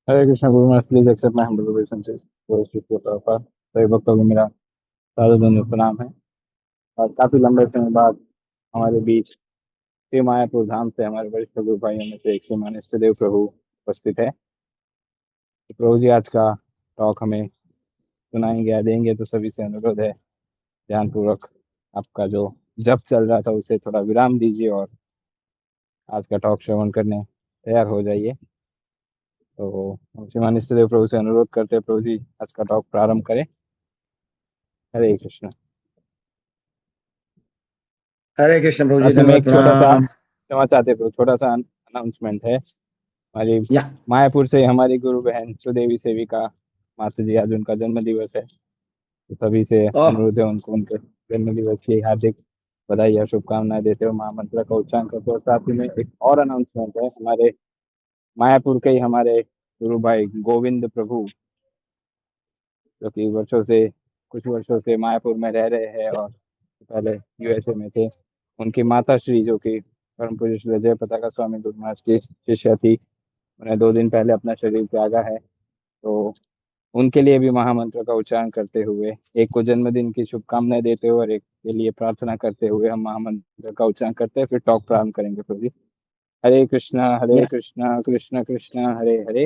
Hare Krishna Guru Maharaj, please accept my humble ओबेइसेंसेस। सभी भक्तों को मेरा सादर दंड प्रणाम है। और काफी लंबे समय बाद हमारे बीच श्री मायापुर धाम से हमारे वरिष्ठ गुरु भाइयों में से एक श्रीमान इष्टदेव प्रभु उपस्थित है। तो प्रभु जी आज का टॉक हमें सुनाएंगे या देंगे, तो सभी से अनुरोध है ध्यानपूर्वक आपका जो जप चल रहा था उसे थोड़ा विराम दीजिए और आज का टॉक श्रवण करने तैयार हो जाइए। तो हम श्रीमान इष्टदेव प्रभु से अनुरोध करते हैं, प्रभु जी आज का टॉक प्रारंभ करें। हरे कृष्ण। हरे कृष्ण प्रभु जी, साथ में मैं दंडवत एक छोटा सा प्रणाम। क्षमा चाहते प्रभु, छोटा सा अनाउंसमेंट है। हमारी या मायापुर से हमारी गुरु बहन सुदेवी सेविका माता जी, आज उनका जन्म दिवस है। तो सभी से ओह, अनुरोध है उनको उनके जन्म दिवस की हार्दिक बधाई या शुभकामनाएं देते हुए महामंत्र का उच्चारण करते हैं। और साथ ही में एक और अनाउंसमेंट है, हमारे मायापुर के ही हमारे गुरु भाई गोविंद प्रभु, जो कि कुछ वर्षों से मायापुर में रह रहे हैं और पहले यूएसए में थे। उनकी माता श्री, जो कि परम पूज्य श्री जय पताका स्वामी गुरु महाराज की शिष्या थी, उन्हें 2 दिन पहले अपना शरीर त्यागा है। तो उनके लिए भी महामंत्र का उच्चारण करते हुए, एक को जन्मदिन की शुभकामनाएं देते हुए और एक के लिए प्रार्थना करते हुए हम महामंत्र का उच्चारण करते हैं, फिर टॉक प्रारंभ करेंगे प्रभु जी। हरे या Krishna Krishna Krishna Hare Hare,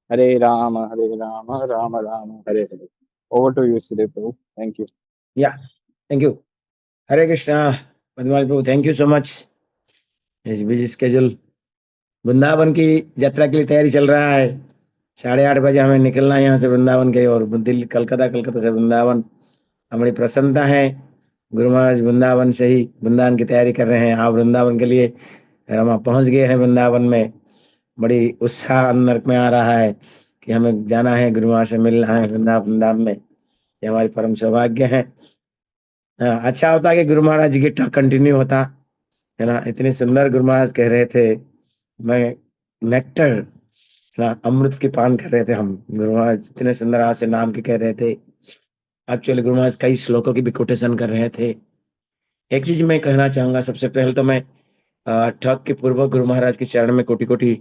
Hare Ram Ram Ram Hare Hare. Over to you प्रभु, थैंक यू। या थैंक यू। हरे कृष्णा पद्मावती प्रभु, थैंक यू सो मच। इस बिजी स्केड्यूल वृंदावन की यात्रा के लिए तैयारी चल रहा है। 8:30 बजे हमें निकलना है यहाँ से वृंदावन के, और दिल्ली कलकत्ता, कलकत्ता से वृंदावन। हमारी प्रसन्नता है, गुरु महाराज वृंदावन से ही वृंदावन की तैयारी कर रहे हैं। आप वृंदावन के लिए हम पहुंच गए हैं वृंदावन में। बड़ी उत्साह अंदर में आ रहा है कि हमें जाना है, गुरु महाराज से मिलना है वृंदावन में। ये हमारी परम सौभाग्य है। अच्छा होता कि गुरु महाराज जी की टॉक कंटिन्यू होता, है ना। इतने सुंदर गुरु महाराज कह रहे थे, मैं नेक्टर, ना अमृत की पान कर रहे थे हम। गुरु महाराज इतने सुंदर आज से नाम के कह रहे थे। एक्चुअली गुरु महाराज कई श्लोकों की भी कोटेशन कर रहे थे। एक चीज मैं कहना चाहूंगा, सबसे पहले तो मैं टॉक के पूर्व गुरु महाराज के चरण में कोटि कोटि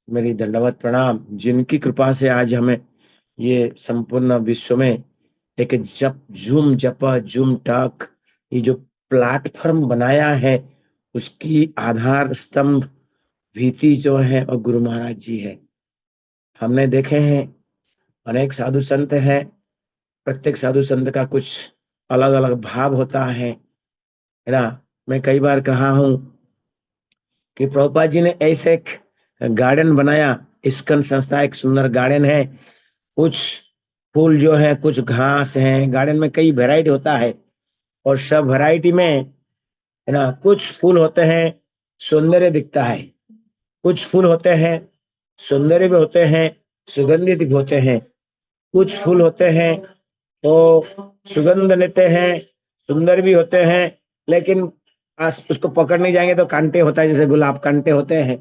मेरी दंडवत प्रणाम, जिनकी कृपा से आज हमें ये संपूर्ण विश्व में एक जूम टॉक, ये जो प्लेटफॉर्म बनाया है, उसकी आधार स्तंभ भीति जो है और गुरु महाराज जी है। हमने देखे हैं अनेक साधु संत हैं, प्रत्येक साधु संत का कुछ अलग अलग भाव होता है ना। मैं कई बार कहा हूं कि प्रभुपाद जी ने ऐसे एक गार्डन बनाया। इस्कन संस्था एक सुंदर गार्डन है। कुछ फूल जो है, कुछ घास है, गार्डन में कई वैरायटी होता है। और सब वैरायटी में, है ना, कुछ फूल होते हैं सौंदर्य दिखता है, कुछ फूल होते हैं सौंदर्य भी होते हैं, सुगंधित भी होते हैं। कुछ फूल होते हैं तो सुगंध लेते हैं, सुंदर भी होते हैं, लेकिन उसको पकड़ने जाएंगे तो कांटे होता है, जैसे गुलाब कांटे होते हैं।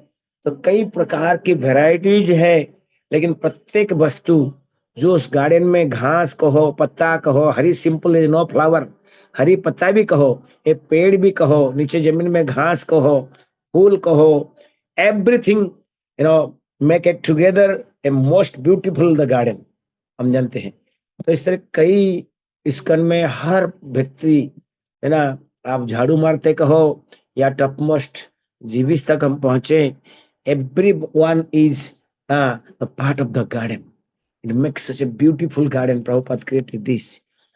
तो कई प्रकार की वैरायटीज है, लेकिन प्रत्येक वस्तु जो उस गार्डन में, घास कहो, पत्ता कहो, हरी सिंपल इज नो फ्लावर, हरी पत्ता भी कहो, ये पेड़ भी कहो, नीचे जमीन में घास कहो, फूल कहो, everything, make it together a most beautiful the garden, हम जानते हैं। तो इस तरह कई इस्कन में हर व्यक्ति, है ना, आप झाड़ू मारते कहो या टॉप मोस्ट जीविस तक हम पहुंचे, every one is part of the garden. It makes such a beautiful garden, Prabhupada created this.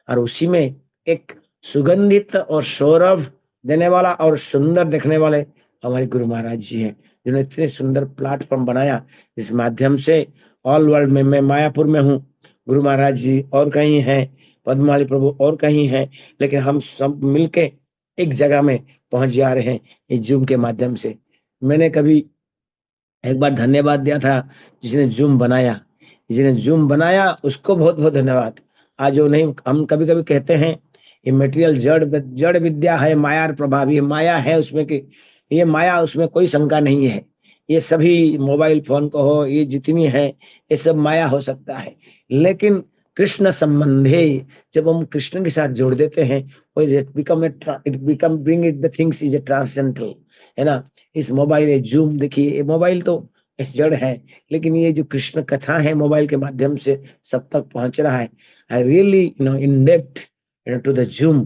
और उसी में एक सुगंधित और सौरभ देने वाला और सुंदर देखने वाले हमारे गुरु महाराज जी हैं, जिन्होंने इतने सुंदर प्लेटफॉर्म बनाया। इस माध्यम से ऑल वर्ल्ड में, मैं मायापुर में हूँ, गुरु महाराज जी और कहीं हैं, पद्मावली प्रभु और कहीं हैं, लेकिन हम सब मिलके एक जगह में पहुंच जा रहे हैं इस जूम के माध्यम से। मैंने कभी एक बार धन्यवाद दिया था जिसने जूम बनाया, जिसने जूम बनाया उसको बहुत बहुत धन्यवाद। आज वो नहीं, हम कभी कभी कहते हैं ये मटेरियल जड़ जड़ विद्या है, माया प्रभावी माया है उसमें, कि ये माया, उसमें कोई शंका नहीं है। ये सभी मोबाइल फोन को हो, ये जितनी है, ये सब माया हो सकता है, लेकिन कृष्ण संबंधे जब हम कृष्ण के साथ जोड़ देते हैं, it become bring it the things is a transcendental, है ना। इस मोबाइल जूम देखिए, ये मोबाइल तो इस जड़ है, लेकिन ये जो कृष्ण कथा है मोबाइल के माध्यम से सब तक पहुंच रहा है। I really in depth to the zoom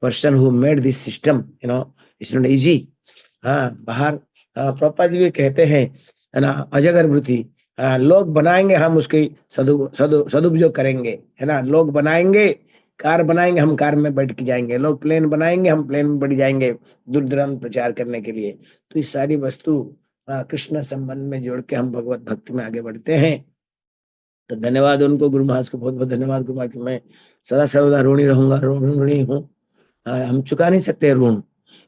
person who made this system, it's not easy. हाँ, बाहर प्रभुपाद जी भी कहते हैं, है ना, अजगर वृत्ति, लोग बनाएंगे, हम उसकी सदुपयोग करेंगे, है ना। लोग बनाएंगे, कार बनाएंगे, हम कार में बैठ के जाएंगे। लोग प्लेन बनाएंगे, हम प्लेन में बैठ जाएंगे दूर दराज प्रचार करने के लिए। तो ये सारी वस्तु कृष्ण संबंध में जोड़ के हम भगवत भक्ति में आगे बढ़ते हैं। तो धन्यवाद उनको, गुरु महाराज को बहुत बहुत धन्यवाद। गुरु महाराज की मैं सदा सर्वदा ऋणी रहूंगा, ऋणी हूँ। हम चुका नहीं सकते ऋण।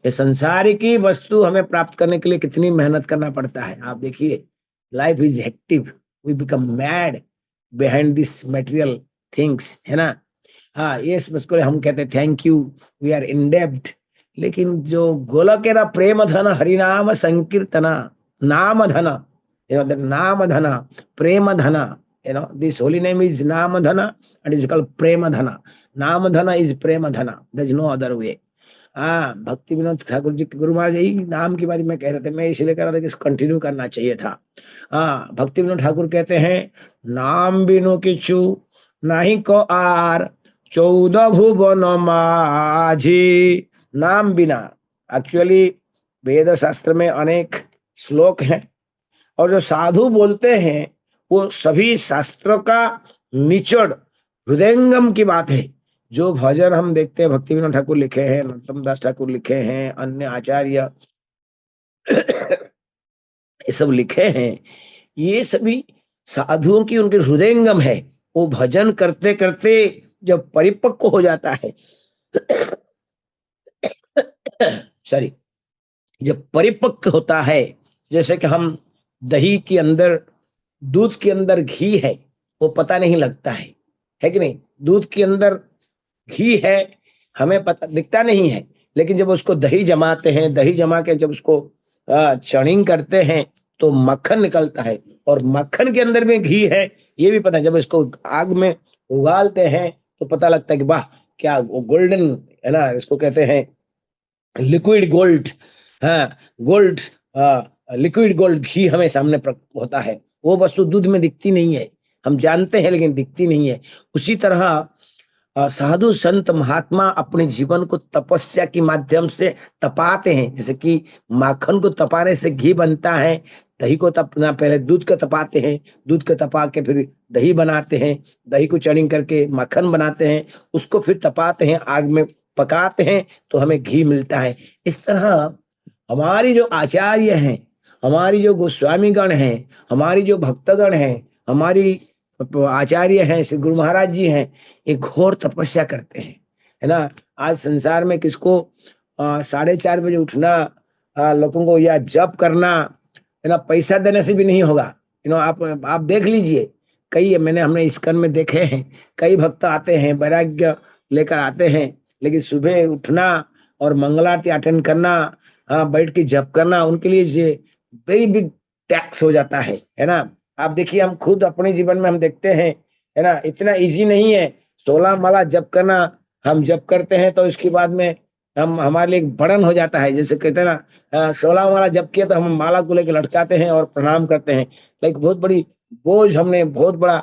ये संसार की वस्तु हमें प्राप्त करने के लिए कितनी मेहनत करना पड़ता है। आप देखिए, life is hectic, we become mad behind this material things, है ना। हाँ, ये उसको हम कहते हैं thank you, we are indebted. लेकिन जो गोलकेरा प्रेम धन हरिनाम संकीर्तना, नाम धन, नाम धन, प्रेम धन, दिस होली नेम इज नाम धन एंड इज कॉल्ड प्रेम धन। नाम धन इज प्रेम धन, there is no other way. हाँ, भक्ति विनोद ठाकुर जी, गुरु महाराज यही नाम की बात में कह रहे थे, मैं इसलिए कह रहा था कि इसको कंटिन्यू करना चाहिए था। हाँ, भक्ति विनोद ठाकुर कहते हैं, नाम बिनु किछु नहीं को आर 14 भुवन माझी। नाम बिना, एक्चुअली वेद शास्त्र में अनेक श्लोक हैं, और जो साधु बोलते हैं वो सभी शास्त्रों का निचोड़, हृदयंगम की बात है। जो भजन हम देखते हैं, भक्ति विनोद ठाकुर लिखे हैं, नरोत्तम दास ठाकुर लिखे हैं, अन्य आचार्य ये सब लिखे हैं, ये सभी साधुओं की उनके हृदयंगम है। वो भजन करते करते जब परिपक्व हो जाता है सॉरी, जब परिपक्व होता है, जैसे कि हम दही के अंदर, दूध के अंदर घी है, वो पता नहीं लगता है कि नहीं। दूध के अंदर घी है, हमें पता दिखता नहीं है, लेकिन जब उसको दही जमाते हैं, दही जमा के जब उसको चर्निंग करते हैं तो मक्खन निकलता है, और मक्खन के अंदर में घी है, ये भी पता है। जब इसको आग में उगालते हैं तो पता लगता है कि वाह, क्या गोल्डन, है ना, इसको कहते हैं लिक्विड गोल्ड। हाँ, गोल्ड, लिक्विड गोल्ड घी हमें सामने होता है। वो वस्तु दूध में दिखती नहीं है, हम जानते हैं लेकिन दिखती नहीं है। उसी तरह साधु संत महात्मा अपने जीवन को तपस्या के माध्यम से तपाते हैं। जैसे कि माखन को तपाने से घी बनता है, दही को तपना, पहले दूध को तपाते हैं, दूध को तपा के फिर दही बनाते हैं, दही को चर्निंग करके माखन बनाते हैं, उसको फिर तपाते हैं, आग में पकाते हैं, तो हमें घी मिलता है। इस तरह हमारी जो आचार्य हैं, हमारी जो गोस्वामीगण हैं, हमारी जो भक्तगण हैं, हमारी आचार्य हैं, श्री गुरु महाराज जी हैं, ये घोर तपस्या करते हैं, है ना। आज संसार में किसको 4:30 बजे उठना, लोगों को या जप करना, है ना, पैसा देने से भी नहीं होगा। आप देख लीजिए, हमने इस्कन में देखे हैं, कई भक्त आते हैं, वैराग्य लेकर आते हैं, लेकिन सुबह उठना और मंगलारती अटेंड करना, बैठ के जप करना, उनके लिए ये वेरी बिग टैक्स हो जाता है ना। आप देखिए, हम खुद अपने जीवन में हम देखते हैं, है ना, इतना इजी नहीं है 16 माला जप करना। हम जप करते हैं तो इसके बाद में हम, हमारे लिए एक बर्डन हो जाता है। जैसे कहते हैं ना, 16 माला जप किया तो हम माला को लेकर लटकाते हैं और प्रणाम करते हैं, लाइक बहुत बड़ी बोझ, हमने बहुत बड़ा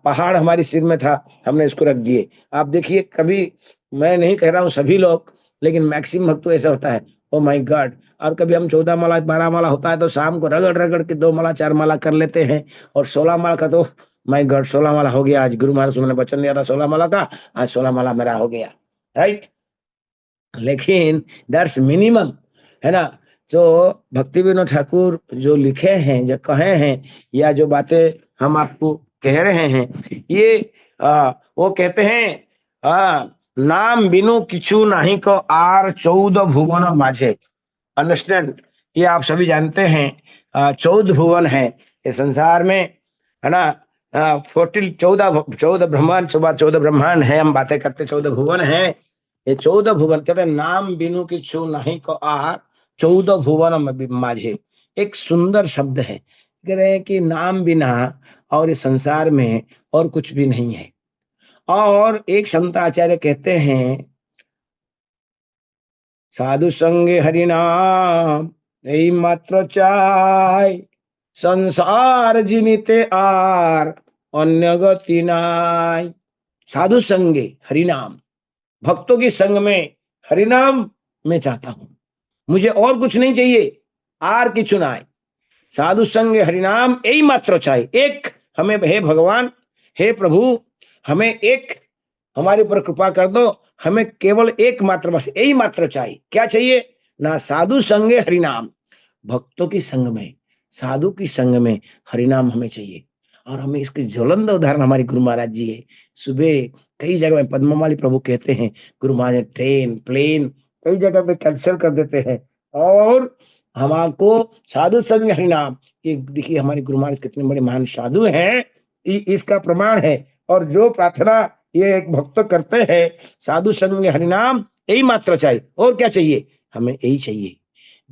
पहाड़ हमारे सिर में था, हमने इसको रख दिए। आप देखिए, कभी, मैं नहीं कह रहा हूँ सभी लोग, लेकिन मैक्सिमम भक्त तो ऐसा होता है, ओ माय गॉड। और कभी हम 14 माला 12 माला होता है तो शाम को रगड़ रगड़ के 2 माला 4 माला कर लेते हैं, और 16 माला का तो माय गॉड, 16 माला हो गया आज, गुरु महाराज ने वचन दिया था 16 माला का, आज 16 माला मेरा हो गया, राइट। लेकिन दैट्स मिनिमम, है ना। जो भक्ति विनोद ठाकुर जो लिखे हैं, जो कहे हैं, या जो बातें हम आपको कह रहे हैं, ये वो कहते हैं, नाम बिनु किछु नहीं को आर 14 भुवन माझे। अंडरस्टैंड, ये आप सभी जानते हैं, 14 भुवन है ये संसार में, है ना। 14 ब्रह्मांड, 14 ब्रह्मांड है, हम बातें करते 14 भुवन है। ये 14 भुवन कहते हैं, नाम बिनु किछु नहीं को आर 14 भुवन माझे। एक सुंदर शब्द है, कह रहे हैं कि नाम बिना और इस संसार में और कुछ भी नहीं है। और एक संत आचार्य कहते हैं, साधु संगे हरिनाम यही मात्र चाय, संसार जिनिते आर अन्य गति नाय। साधु संगे हरिनाम, भक्तों के संग में हरिनाम मैं चाहता हूं, मुझे और कुछ नहीं चाहिए, आर की चुनाई। साधु संग हरिनाम यही मात्र चाहिए। एक हमें, हे भगवान, हे प्रभु, हमें एक हमारे ऊपर कृपा कर दो, हमें केवल एक मात्र, बस यही मात्र चाहिए। क्या चाहिए? ना साधु संगे हरिनाम, भक्तों की संग में, साधु की संग में हरिनाम हमें चाहिए। और हमें इसके ज्वलंत उदाहरण हमारे गुरु महाराज जी है। सुबह कई जगह में पद्ममाली प्रभु कहते हैं, गुरु महाराज ट्रेन प्लेन कई जगह पे कैंसिल कर देते हैं और हमको साधु संग हरिनाम। ये देखिए हमारे गुरु महाराज कितने बड़े महान साधु हैं, इसका प्रमाण है। और जो प्रार्थना ये एक भक्त करते हैं, साधु संग हरिनाम यही मात्र चाहिए। और क्या चाहिए? हमें यही चाहिए।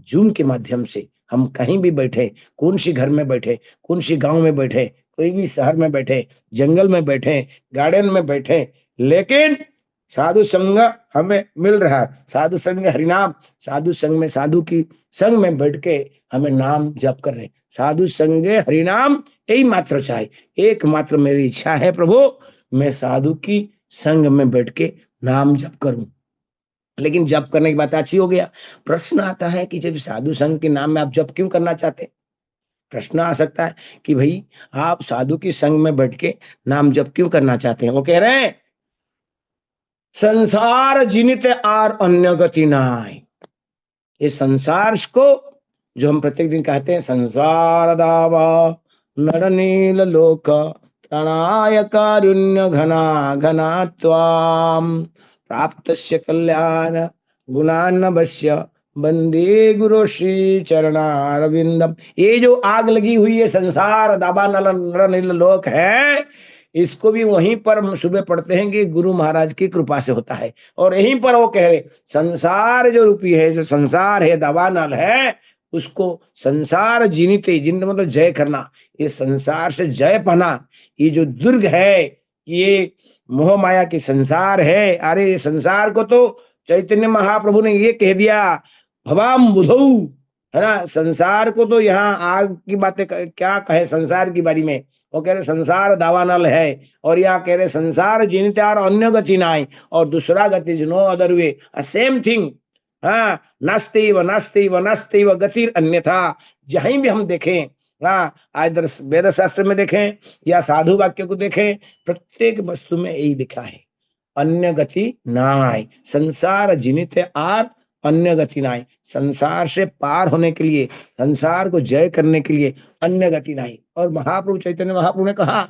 जूम के माध्यम से हम कहीं भी बैठे, कौन सी घर में बैठे, कौन सी गांव में बैठे, कोई भी शहर में बैठे, जंगल में बैठे, गार्डन में बैठे, लेकिन साधु संग हमें मिल रहा है। साधु संग हरिनाम, साधु संग में, साधु की संग में बैठ के हमें नाम जप कर रहे। साधु संगे हरिनाम यही मात्र चाहिए। एकमात्र मेरी इच्छा है प्रभु, मैं साधु की संग में बैठ के नाम जप करूं। लेकिन जप करने की बात अच्छी हो गया। प्रश्न आता है कि जब साधु संघ के नाम में आप जप क्यों करना चाहते हैं? प्रश्न आ सकता है कि भाई आप साधु की संग में बैठ के नाम जप क्यों करना चाहते हैं? वो कह रहे हैं संसार जिनित आर अन्य गति नाय। ये संसार को जो हम प्रत्येक दिन कहते हैं, संसार दावा नर नील लोक त्रणाय कारुण्य घना घना त्वाम प्राप्तस्य कल्याण गुणान्नवस्य वंदे गुरु श्री चरणारविंदम। ये जो आग लगी हुई है संसार दाबा नर नील लोक है, इसको भी वहीं पर हम सुबह पढ़ते हैं कि गुरु महाराज की कृपा से होता है। और यहीं पर वो कह रहे संसार जो रूपी है, जो संसार है, दावानल है, उसको संसार जीनीते, जिन मतलब जय करना, ये संसार से जय पाना। ये जो दुर्ग है, ये मोह माया की संसार है। अरे संसार को तो चैतन्य महाप्रभु ने ये कह दिया, भवाम बुधौ, है ना। संसार को तो यहाँ आग की बातें क्या कहे संसार की बारी में। वो कह रहे संसार दावानल है, और यहाँ कह रहे संसार जिनत्यार अन्य गति नाई, और दूसरा गति no other way, same thing. हाँ, नास्ते व नास्ते व नास्ते व गति अन्यथा। जहीं भी हम देखें, हाँ, आज वेद शास्त्र में देखें या साधु वाक्य को देखें, प्रत्येक वस्तु में यही लिखा है, अन्य गति नाय। संसार जिनित आर अन्य गति नाय। संसार से पार होने के लिए, संसार को जय करने के लिए अन्य गति नहीं। और महाप्रभु चैतन्य महाप्रभु ने कहा,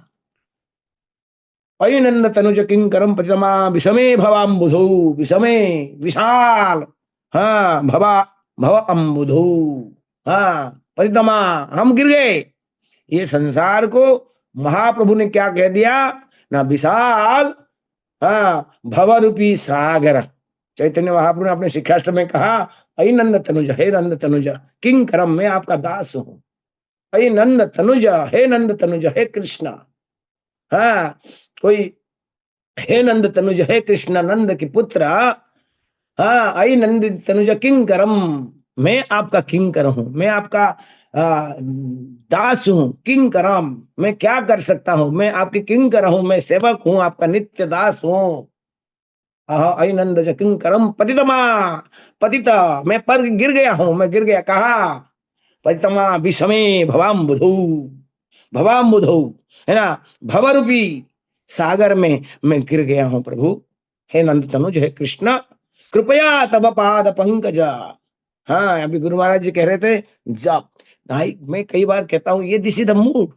अयि नंद तनुज किंकरम प्रतिमा विषमे भवाम्बुधौ, विषमे विशाल, हाँ, भवा भव अम्बुधौ, हाँ, परितमा, हम गिर गए। ये संसार को महाप्रभु ने क्या कह दिया ना, विशाल, हाँ, भवरूपी सागर। चैतन्य महाप्रभु ने अपने शिक्षाष्टक में कहा, अयि नंद तनुज, हे नंद तनुज किंकरम, मैं आपका दास हूं। अयि नंद तनुज, हे नंद तनुज, हे कृष्ण। हाँ, कोई हे नंद तनुज, हे कृष्ण नंद की पुत्र। हाँ, अयि नंद तनुज किंकरम, मैं आपका किंकर हूं, मैं आपका दास हूं। किंकरम, मैं क्या कर सकता हूं, मैं आपकी किंकर हूं, मैं सेवक हूं, आपका नित्य दास हूं। अयि नंद किंकरम पतितमा, पतिता, मैं पर गिर गया हूं, मैं गिर गया। कहा? परितमा विषमे भवाम्बुधौ, भवाम्बुधौ, है ना, भवरूपी सागर में मैं गिर गया हूं प्रभु। हे नंद तनुज, हे कृष्ण, कृपया तब पाद पंकज। हाँ, अभी गुरु महाराज जी कह रहे थे जप। भाई मैं कई बार कहता हूं, ये दिस इज द मूड।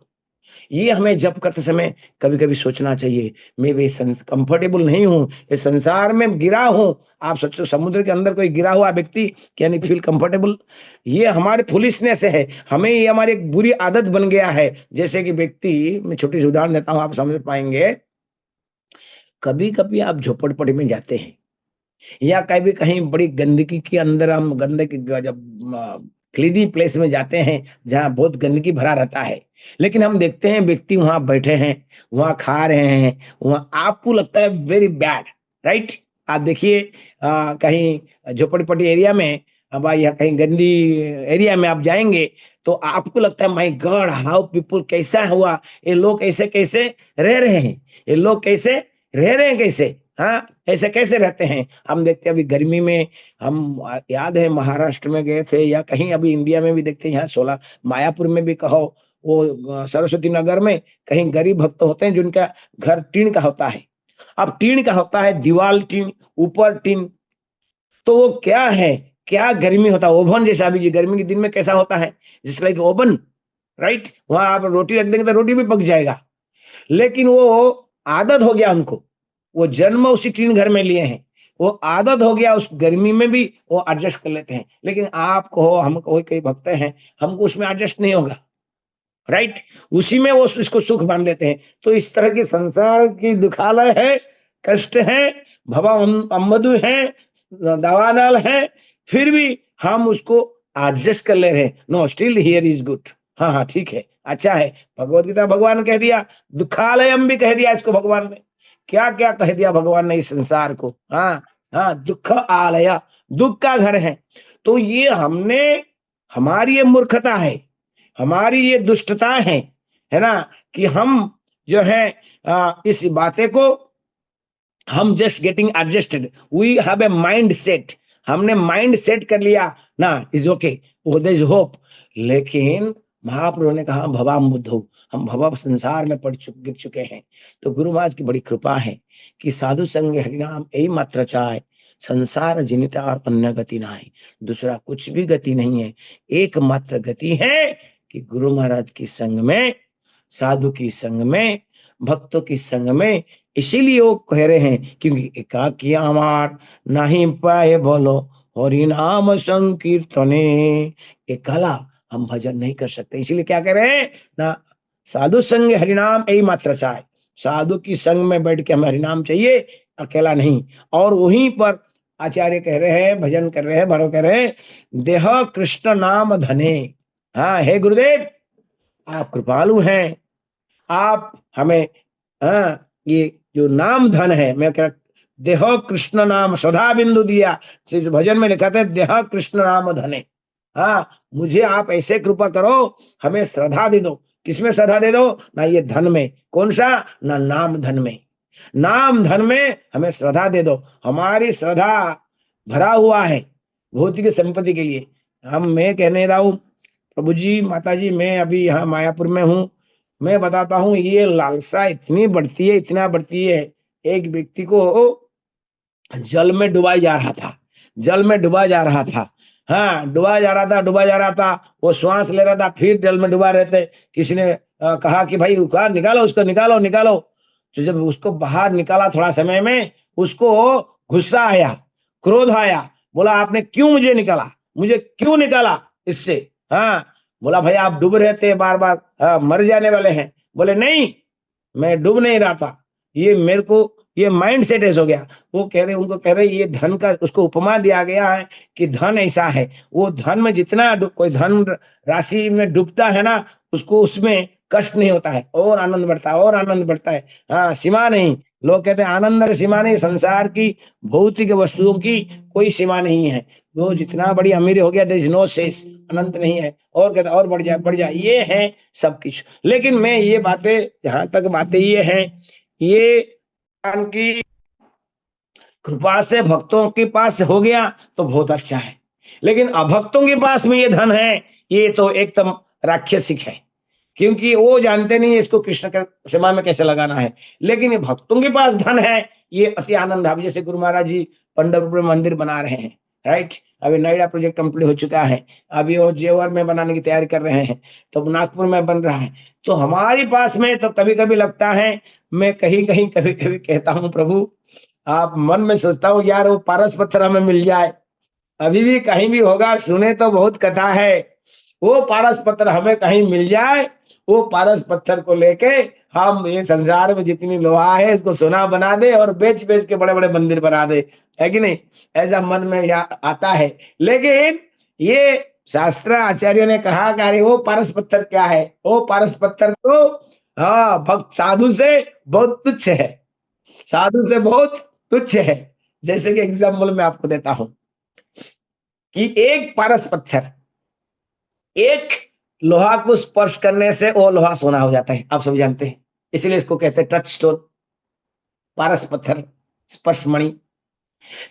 ये हमें जप करते समय कभी कभी सोचना चाहिए, मैं भी कंफर्टेबल नहीं हूं, इस संसार में गिरा हूं। आप सोचो समुद्र के अंदर कोई गिरा हुआ व्यक्ति क्या नहीं फील कंफर्टेबल? ये हमारे फुलिशनेस है, हमें ये हमारी एक बुरी आदत बन गया है। जैसे कि व्यक्ति, मैं छोटी सी उदाहरण देता हूं, आप समझ पाएंगे। कभी कभी आप झोपड़पट्टी में जाते हैं या कभी कहीं बड़ी गंदगी के अंदर, हम गंदगी जब क्लीनी प्लेस में जाते हैं जहाँ बहुत गंदगी भरा रहता है, लेकिन हम देखते हैं व्यक्ति वहां बैठे हैं, वहां खा रहे हैं, वहां आपको लगता है वेरी बैड, राइट। आप देखिए कहीं झोपड़पट्टी एरिया में, अब या कहीं गंदी एरिया में आप जाएंगे तो आपको लगता है माय गॉड हाउ पीपल कैसा हुआ, ये लोग ऐसे कैसे रह रहे हैं, ये लोग कैसे रह रहे हैं, कैसे, हाँ ऐसे कैसे रहते हैं। हम देखते हैं अभी गर्मी में, हम याद है महाराष्ट्र में गए थे या कहीं अभी इंडिया में भी देखते हैं, यहाँ 16 मायापुर में भी कहो, वो सरस्वती नगर में कहीं गरीब भक्त होते हैं जिनका घर टीन का होता है। अब टीन का होता है, दीवार टीन, ऊपर टीन, तो वो क्या है, क्या गर्मी होता है, ओवन जैसा। अभी ये गर्मी के दिन में कैसा होता है, जिस लाइक ओवन, राइट, वहां आप रोटी रख देंगे तो रोटी भी पक जाएगा। लेकिन वो आदत हो गया उनको, वो जन्म उसी टीन घर में लिए हैं, वो आदत हो गया, उस गर्मी में भी वो एडजस्ट कर लेते हैं। लेकिन आप कहो, हम कोई कई भक्त हैं, हमको उसमें एडजस्ट नहीं होगा, राइट, उसी में वो इसको सुख मान लेते हैं। तो इस तरह की संसार की दुखालय है, कष्ट है, भवा अम्मदु है, दावानल है, फिर भी हम उसको एडजस्ट कर ले रहे हैं। No, still here is good, हाँ हाँ ठीक है, अच्छा है। भगवत गीता भगवान कह दिया, दुखालयम भी कह दिया इसको भगवान ने, क्या क्या कह दिया भगवान ने इस संसार को, हाँ हाँ, दुख आलय, दुख का घर है। तो ये हमने, हमारी ये मूर्खता है, हमारी ये दुष्टता है ना, कि हम जो है इस बातें को हम just getting adjusted, we have a mind set, हमने माइंड सेट कर लिया ना, is okay, there is hope. लेकिन महाप्रभु ने कहा भवाम बुद्धो, हम भव संसार में गिर चुके हैं। तो गुरु महाराज की बड़ी कृपा है कि साधु संग हरिनाम यही मात्र चाहे, संसार जिनिता और अन्य गति ना है, दूसरा कुछ भी गति नहीं है, एकमात्र गति है कि गुरु महाराज की संग में, साधु की संग में, भक्तों की संग में। इसीलिए वो कह रहे हैं क्योंकि एकाकी हमार नहीं पाए बोलो हरि नाम संकीर्तने, अकेला हम भजन नहीं कर सकते। इसीलिए क्या कह रहे हैं ना, साधु संग हरिनाम यही मात्र चाहे, साधु की संग में बैठ के हमें हरिनाम चाहिए, अकेला नहीं। और वहीं पर आचार्य कह रहे हैं, भजन कर रहे हैं, भरो कह रहे हैं, देह कृष्ण नाम धने। हाँ, हे गुरुदेव आप कृपालु हैं, आप हमें, हाँ, ये जो नाम धन है, मैं कह, देह कृष्ण नाम सदा बिंदु दिया, जो भजन में लिखा था देह कृष्ण नाम धने। हाँ, मुझे आप ऐसे कृपा करो, हमें श्रद्धा दे दो। किसमें श्रद्धा दे दो ना, ये धन में, कौन सा ना, नाम धन में, नाम धन में हमें श्रद्धा दे दो। हमारी श्रद्धा भरा हुआ है भौतिक संपत्ति के लिए। मैं कह नहीं रहा हूं प्रभु जी, माता जी, मैं अभी यहाँ मायापुर में हूँ, मैं बताता हूँ ये लालसा इतनी बढ़ती है, इतना बढ़ती है। एक व्यक्ति को जल में डुबाया जा रहा था, जल में डुबा जा रहा था, हाँ डुबा जा रहा था, डुबा जा रहा था, वो श्वास ले रहा था, फिर जल में डुबा रहे थे। किसी ने कहा कि भाई कहा निकालो उसको, निकालो निकालो। तो जब उसको बाहर निकाला थोड़ा समय में, उसको गुस्सा आया, क्रोध आया, बोला आपने क्यों मुझे निकाला, मुझे क्यों निकाला इससे। हाँ, बोला भाई आप डूब रहे थे बार बार, मर जाने वाले हैं। बोले नहीं, मैं डूब नहीं रहा था, ये मेरे को ये माइंड सेट ऐसा हो गया। वो कह रहे, उनको कह रहे ये धन का, उसको उपमा दिया गया है कि धन ऐसा है, वो धन में जितना कोई धन राशि में डूबता है ना, उसको उसमें कष्ट नहीं होता है, और आनंद बढ़ता है, और आनंद बढ़ता है। हाँ, सीमा नहीं। लोग कहते हैं आनंद की सीमा नहीं, संसार की भौतिक वस्तुओं की कोई सीमा नहीं है। वो जितना बड़ी अमीर हो गया, देयर इज नो शेष, अनंत नहीं है, और कहते और बढ़ जाए बढ़ जाए, ये है सब कुछ। लेकिन मैं ये बातें, जहां तक बातें ये हैं, ये की कृपा से भक्तों के पास हो गया तो बहुत अच्छा है। लेकिन अभक्तों के पास में ये धन है, ये तो एकदम राक्षसिक है, क्योंकि वो जानते नहीं इसको कृष्ण के सेवा में कैसे लगाना है। लेकिन ये भक्तों के पास धन है, ये अति आनंद। अभी जैसे गुरु महाराज जी पंढरपुर में मंदिर बना रहे हैं, राइट, अभी नोएडा प्रोजेक्ट कंप्लीट हो चुका है, अभी वो जेवर में बनाने की तैयारी कर रहे हैं, तो नागपुर में बन रहा है। तो हमारे पास में तो कभी कभी लगता है, मैं कहीं कहीं कभी कभी कहता हूँ प्रभु, आप मन में सोचता हूँ यार वो पारस पत्थर हमें मिल जाए, अभी भी कहीं भी होगा, सुने तो बहुत कथा है, वो पारस पत्थर हमें कहीं मिल जाए, वो पारस पत्थर को लेके हम ये संसार में जितनी लोहा है इसको सोना बना दे और बेच बेच के बड़े बड़े मंदिर बना दे, है कि नहीं, ऐसा मन में आता है। लेकिन ये शास्त्र आचार्य ने कहा कि अरे वो पारस पत्थर क्या है, वो पारस पत्थर तो हाँ भक्त साधु से बहुत तुच्छ है, साधु से बहुत तुच्छ है। जैसे कि एग्जाम्पल मैं आपको देता हूं कि एक पारस पत्थर, एक लोहा को स्पर्श करने से वो लोहा सोना हो जाता है, आप सब जानते हैं। इसलिए इसको कहते हैं टच स्टोन, पारस पत्थर, स्पर्श मणि।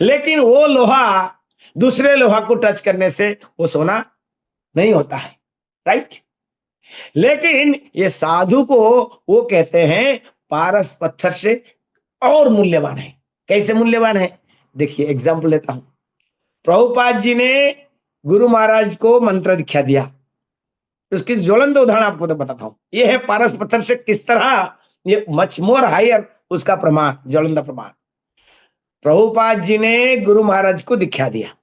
लेकिन वो लोहा दूसरे लोहा को टच करने से वो सोना नहीं होता है, राइट। लेकिन ये साधु को वो कहते हैं पारस पत्थर से और मूल्यवान है। कैसे मूल्यवान है? देखिए एग्जाम्पल लेता हूं। प्रभुपाद जी ने गुरु महाराज को मंत्र दीक्षा दिया, उसकी ज्वलंत उदाहरण आपको तो बताता हूं। ये है पारस पत्थर से किस तरह ये मच मोर हायर उसका प्रमाण, ज्वलंत प्रमाण। प्रभुपाद जी ने गुरु महाराज को दीक्षा दिया,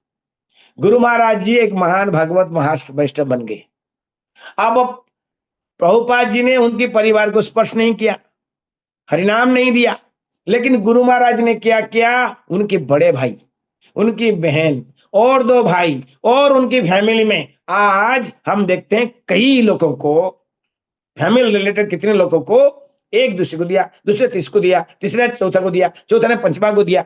गुरु महाराज जी एक महान भागवत महावैष्णव बन गए। अब प्रभुपाद जी ने उनके परिवार को स्पर्श नहीं किया, हरिनाम नहीं दिया, लेकिन गुरु महाराज ने क्या किया, उनके बड़े भाई, उनकी बहन और दो भाई और उनकी फैमिली में आज हम देखते हैं कई लोगों को, फैमिली रिलेटेड कितने लोगों को एक दूसरे को दिया, दूसरे तीसरे को दिया, तीसरे चौथा को दिया, चौथा ने पंचमा को दिया।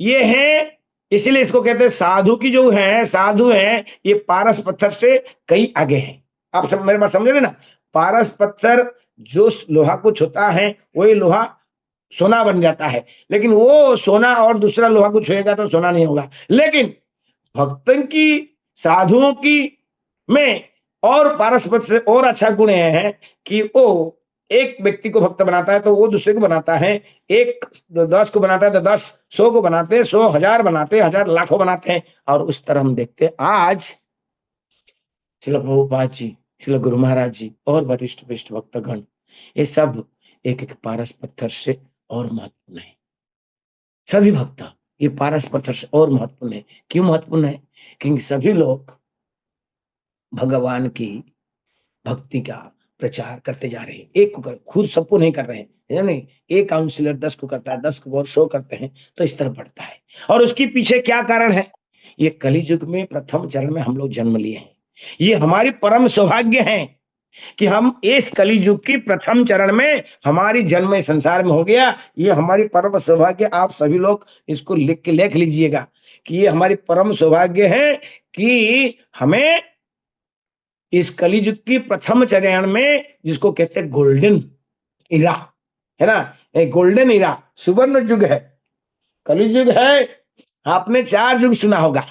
ये है, इसलिए इसको कहते हैं साधु की जो है, साधु है ये पारस पत्थर से कई आगे हैं। आप सब मेरे बात समझ रहे ना? पारस पत्थर जो लोहा को छूता है वही लोहा सोना बन जाता है, लेकिन वो सोना और दूसरा लोहा को छुएगा तो सोना नहीं होगा। लेकिन भक्तन की, साधुओं की में और पारस पत्थर से और अच्छा गुण है कि वो एक व्यक्ति को भक्त बनाता है तो वो दूसरे को बनाता है, एक 10 को बनाता है तो 10, 100 को बनाते हैं, 100 1000 बनाते हैं, 1000 लाखों बनाते हैं। और उस तरह हम देखते हैं आज श्रील प्रभुपाद जी, श्रील गुरु महाराज जी और वरिष्ठ वरिष्ठ भक्तगण, ये सब एक एक पारस पत्थर से और महत्वपूर्ण है। सभी भक्त ये पारस पत्थर से और महत्वपूर्ण है। क्यों महत्वपूर्ण है? क्योंकि सभी लोग भगवान की भक्ति का प्रचार करते जा रहे हैं। एक को कर, खुद सबको नहीं कर रहे हैं, है नहीं। एक काउंसिलर 10 को करता है, 10 को और 100 करते हैं, तो इस तरह बढ़ता है। और उसके पीछे क्या कारण है? ये कलियुग में प्रथम चरण में हम लोग जन्म लिए हैं। ये हमारी परम सौभाग्य है कि हम इस कलियुग की प्रथम चरण में हमारी जन्म संसार में हो गया। ये हमारी परम सौभाग्य। आप सभी लोग इसको लिख के लिख लीजिएगा कि ये हमारी परम सौभाग्य है कि हमें इस कलियुग की प्रथम चरण में, जिसको कहते हैं गोल्डन इरा, है ना, एक गोल्डन इरा, सुवर्ण युग है, कलियुग है। आपने 4 युग सुना होगा,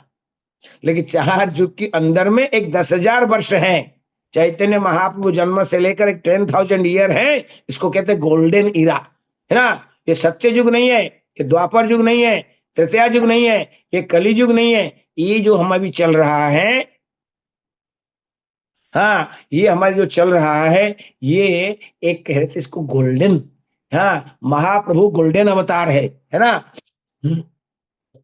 लेकिन 4 युग के अंदर में एक 10,000 वर्ष है। चैतन्य महाप्रभु जन्म से लेकर एक 10,000 ईयर है, इसको कहते हैं गोल्डन इरा, है ना। ये सत्य युग नहीं है, ये द्वापर युग नहीं है, तृतीया युग नहीं है, ये कलि युग नहीं है। ये जो हम अभी चल रहा है, हाँ, ये हमारे जो चल रहा है, ये एक कहते हैं इसको गोल्डन, हाँ, महाप्रभु गोल्डन अवतार है ना।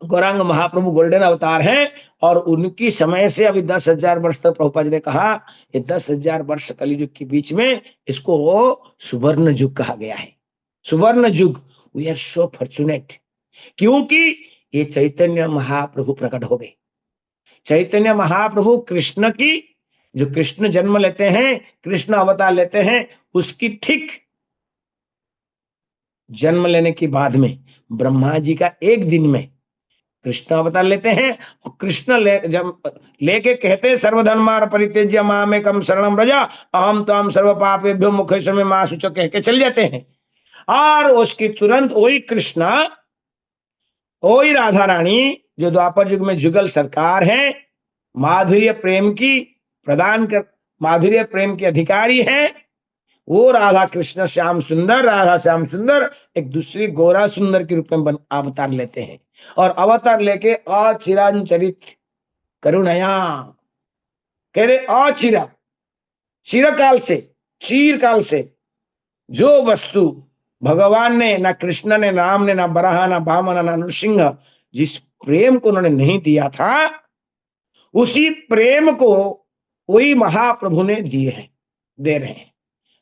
गौरांग महाप्रभु गोल्डन अवतार हैं। और उनकी समय से अभी 10,000 वर्ष तक प्रभुपाद जी ने कहा, ये 10,000 वर्ष कलियुग के बीच में इसको सुवर्ण युग कहा गया है। सुवर्ण युग, वी आर सो फॉर्चुनेट, क्योंकि ये चैतन्य महाप्रभु प्रकट हो गए। चैतन्य महाप्रभु कृष्ण की, जो कृष्ण जन्म लेते हैं, कृष्ण अवतार लेते हैं, उसकी ठीक जन्म लेने के बाद में ब्रह्मा जी का एक दिन में कृष्ण अवतार लेते हैं। और कृष्ण लेके कहते हैं सर्वधर्मार परित्यज्य मामेकं शरणं व्रज अहम त्वां सर्व पापेभ्यो मोक्षयिष्यामि मा शुच, कह के चल जाते हैं। और उसकी तुरंत वही कृष्ण, वही राधा रानी, जो द्वापर युग में जुगल सरकार है, माधुर्य प्रेम की प्रदान कर, माधुर्य प्रेम की अधिकारी है, वो राधा कृष्ण श्याम सुंदर, राधा श्याम सुंदर एक दूसरी गोरा सुंदर के रूप में अवतार लेते हैं। और अवतार लेके अचिरांचरित करुणया, कह रहे अचिरा, चिरकाल से, चीरकाल से जो वस्तु भगवान ने, ना कृष्ण ने, राम ने, ना बराह, ना वामन, ना नृसिंह, जिस प्रेम को उन्होंने नहीं दिया था, उसी प्रेम को वही महाप्रभु ने दिए हैं, दे रहे हैं।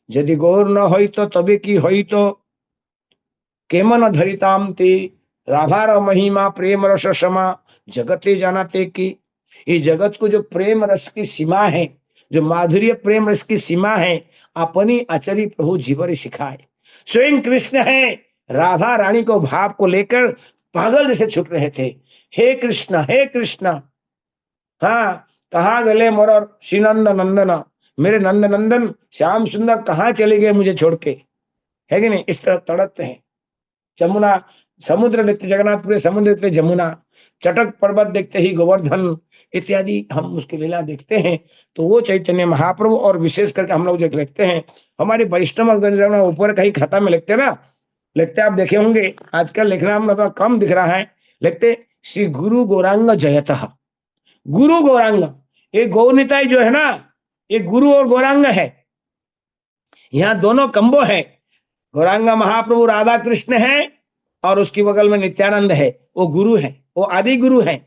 यदि गौर न हो तो तभी की हो तो केमन धरिताम ते, राधार महिमा प्रेम रस समा जगते जानते की। ये जगत को जो प्रेम रस की सीमा है, जो माधुर्य प्रेम रस की सीमा है, अपनी आचरी प्रभु जीवन सिखाए। स्वयं कृष्ण है, राधा रानी को भाव को लेकर पागल जैसे छूट रहे थे। हे कृष्ण, हे कृष्ण, हाँ, कहाँ गले मोर श्रीनंद नंदन, मेरे नंद नंदन श्याम सुंदर कहाँ चले गए मुझे छोड़ के, है कि नहीं। इस तरह तड़पते हैं। जमुना समुद्र देखते जगन्नाथपुरी समुद्र देखते जमुना, चटक पर्वत देखते ही गोवर्धन इत्यादि हम उसकी लीला देखते हैं। तो वो चैतन्य महाप्रभु, और विशेष करके हम लोग जो लिखते हैं हमारे वैष्णव ऊपर कहीं खाता में लिखते ना, लिखते आप देखे होंगे, आजकल लिखना हम लोग कम दिख रहा है, लिखते श्री गुरु गौरांग जयतः। गुरु गौरांग, ये गौनिताई जो है ना, ये गुरु और गौरांग है, यहाँ दोनों कंबो है। गौरांग महाप्रभु राधा कृष्ण है और उसकी बगल में नित्यानंद है, वो गुरु है, वो आदि गुरु है।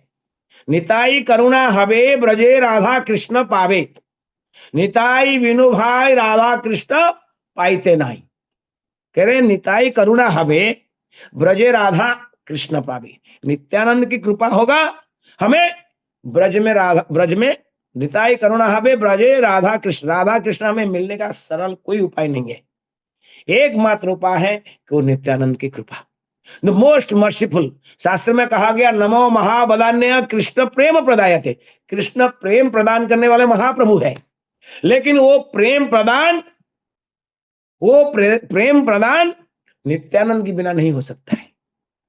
निताई करुणा हवे ब्रजे राधा कृष्ण पावे, निताई विनु भाई राधा कृष्ण पाइते नहीं। कह रहे निताई करुणा हवे ब्रजे राधा कृष्ण पावे, नित्यानंद की कृपा होगा हमें ब्रज में निताई करुणा हवे ब्रजे राधा कृष्ण हमें मिलने का सरल कोई उपाय नहीं है। एकमात्र उपाय है कि वो नित्यानंद की कृपा, द मोस्ट मर्सीफुल। शास्त्र में कहा गया नमो महाबलान्य कृष्ण प्रेम प्रदायते, कृष्ण प्रेम प्रदान करने वाले महाप्रभु है। लेकिन वो प्रेम प्रदान नित्यानंद के बिना नहीं हो सकता है।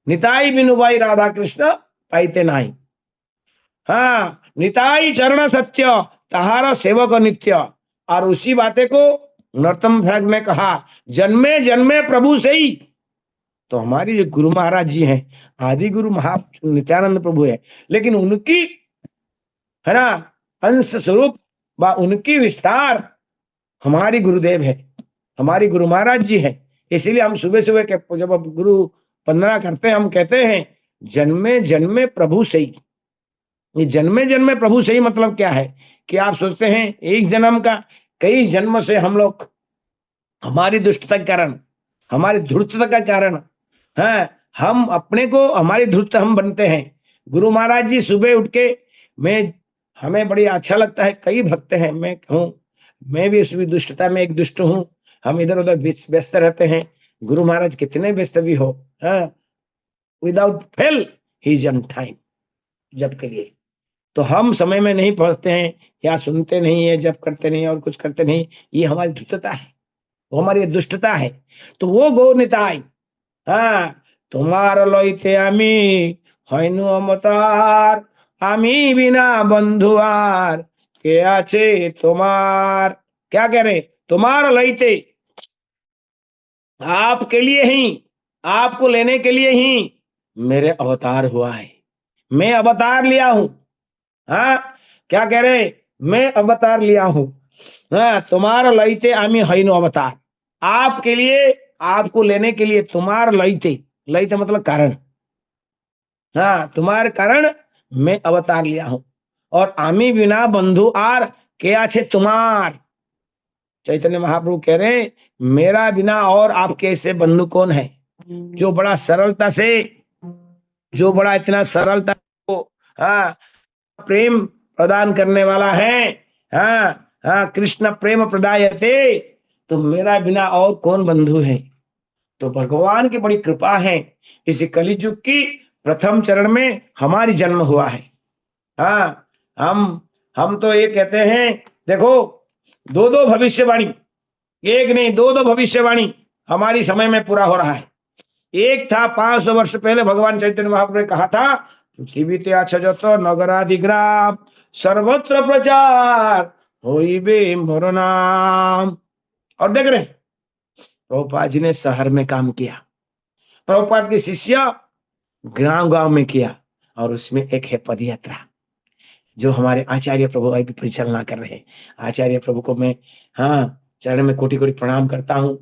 निताई बिनु भाई राधा कृष्ण पाइते नहीं। हाँ, निताई चरण सत्य तहारा सेवक नित्य। और उसी बातें को नरोत्तम भट्ट ने कहा, जन्मे जन्मे प्रभु से ही। तो हमारी जो गुरु महाराज जी हैं, आदि गुरु नित्यानंद प्रभु है, लेकिन उनकी है ना अंश स्वरूप व उनकी विस्तार हमारी गुरुदेव है, हमारी गुरु महाराज जी है। इसीलिए हम सुबह सुबह के जब गुरु वंदना करते हैं हम कहते हैं जन्मे जन्मे प्रभु से ही। ये जन्मे जन्मे प्रभु से ही मतलब क्या है कि आप सोचते हैं एक जन्म का, कई जन्म से हम लोग हमारी दुष्टता के कारण, हमारी धूर्तता का कारण है, हम अपने को हमारी धूर्त हम बनते हैं। गुरु महाराज जी सुबह उठ के हमें बड़ी अच्छा लगता है, कई भक्त हैं, मैं भी उस दुष्टता में एक दुष्ट हूँ। हम इधर उधर व्यस्त रहते हैं, गुरु महाराज कितने व्यस्त भी हो, without fail he is on time जब के लिए। तो हम समय में नहीं पहुंचते हैं या सुनते नहीं है, जब करते नहीं और कुछ करते नहीं, ये हमारी धूर्तता है, वो हमारी दुष्टता है। तो वो गौनिताई, हाँ, तुम्हार लइते आमी हईनु अमतार, आमी बिना बंधु आर के आचे तुम्हार। क्या कह रहे, तुम्हार लइते, आपके लिए ही, आपको लेने के लिए ही मेरे अवतार हुआ है, मैं अवतार लिया हूं। हाँ, क्या कह रहे, मैं अवतार लिया हूं। हाँ, तुम्हारा लइते आमी हईनु अवतार, आपके लिए, आपको लेने के लिए, तुम्हार लइते, लइते मतलब कारण, हाँ, तुम्हारे कारण मैं अवतार लिया हूं। और आमी बिना बंधु आर के आछे तुम्हार। चैतन्य महाप्रभु कह रहे मेरा बिना और आपके ऐसे बंधु कौन है जो बड़ा सरलता से, जो बड़ा इतना सरलता को प्रेम प्रदान करने वाला है। कृष्ण प्रेम प्रदायते, तो मेरा बिना और कौन बंधु है। तो भगवान की बड़ी कृपा है, इस कलियुग की प्रथम चरण में हमारी जन्म हुआ है। हम तो ये कहते हैं, देखो दो भविष्यवाणी, एक नहीं दो भविष्यवाणी हमारी समय में पूरा हो रहा है। एक था 500 वर्ष पहले भगवान चैतन्य महाप्रभु ने कहा था, पृथ्वीते आछे जत नगरादिग्राम सर्वत्र प्रचार होइबे मोर नाम। और देख रहे प्रभुपाद जी ने शहर में काम किया, प्रभुपाद के शिष्य गांव गांव में किया, और उसमें एक है पदयात्रा जो हमारे आचार्य प्रभु अभी परिचालना कर रहे हैं। आचार्य प्रभु को मैं चरण में कोटि कोटि प्रणाम करता हूँ।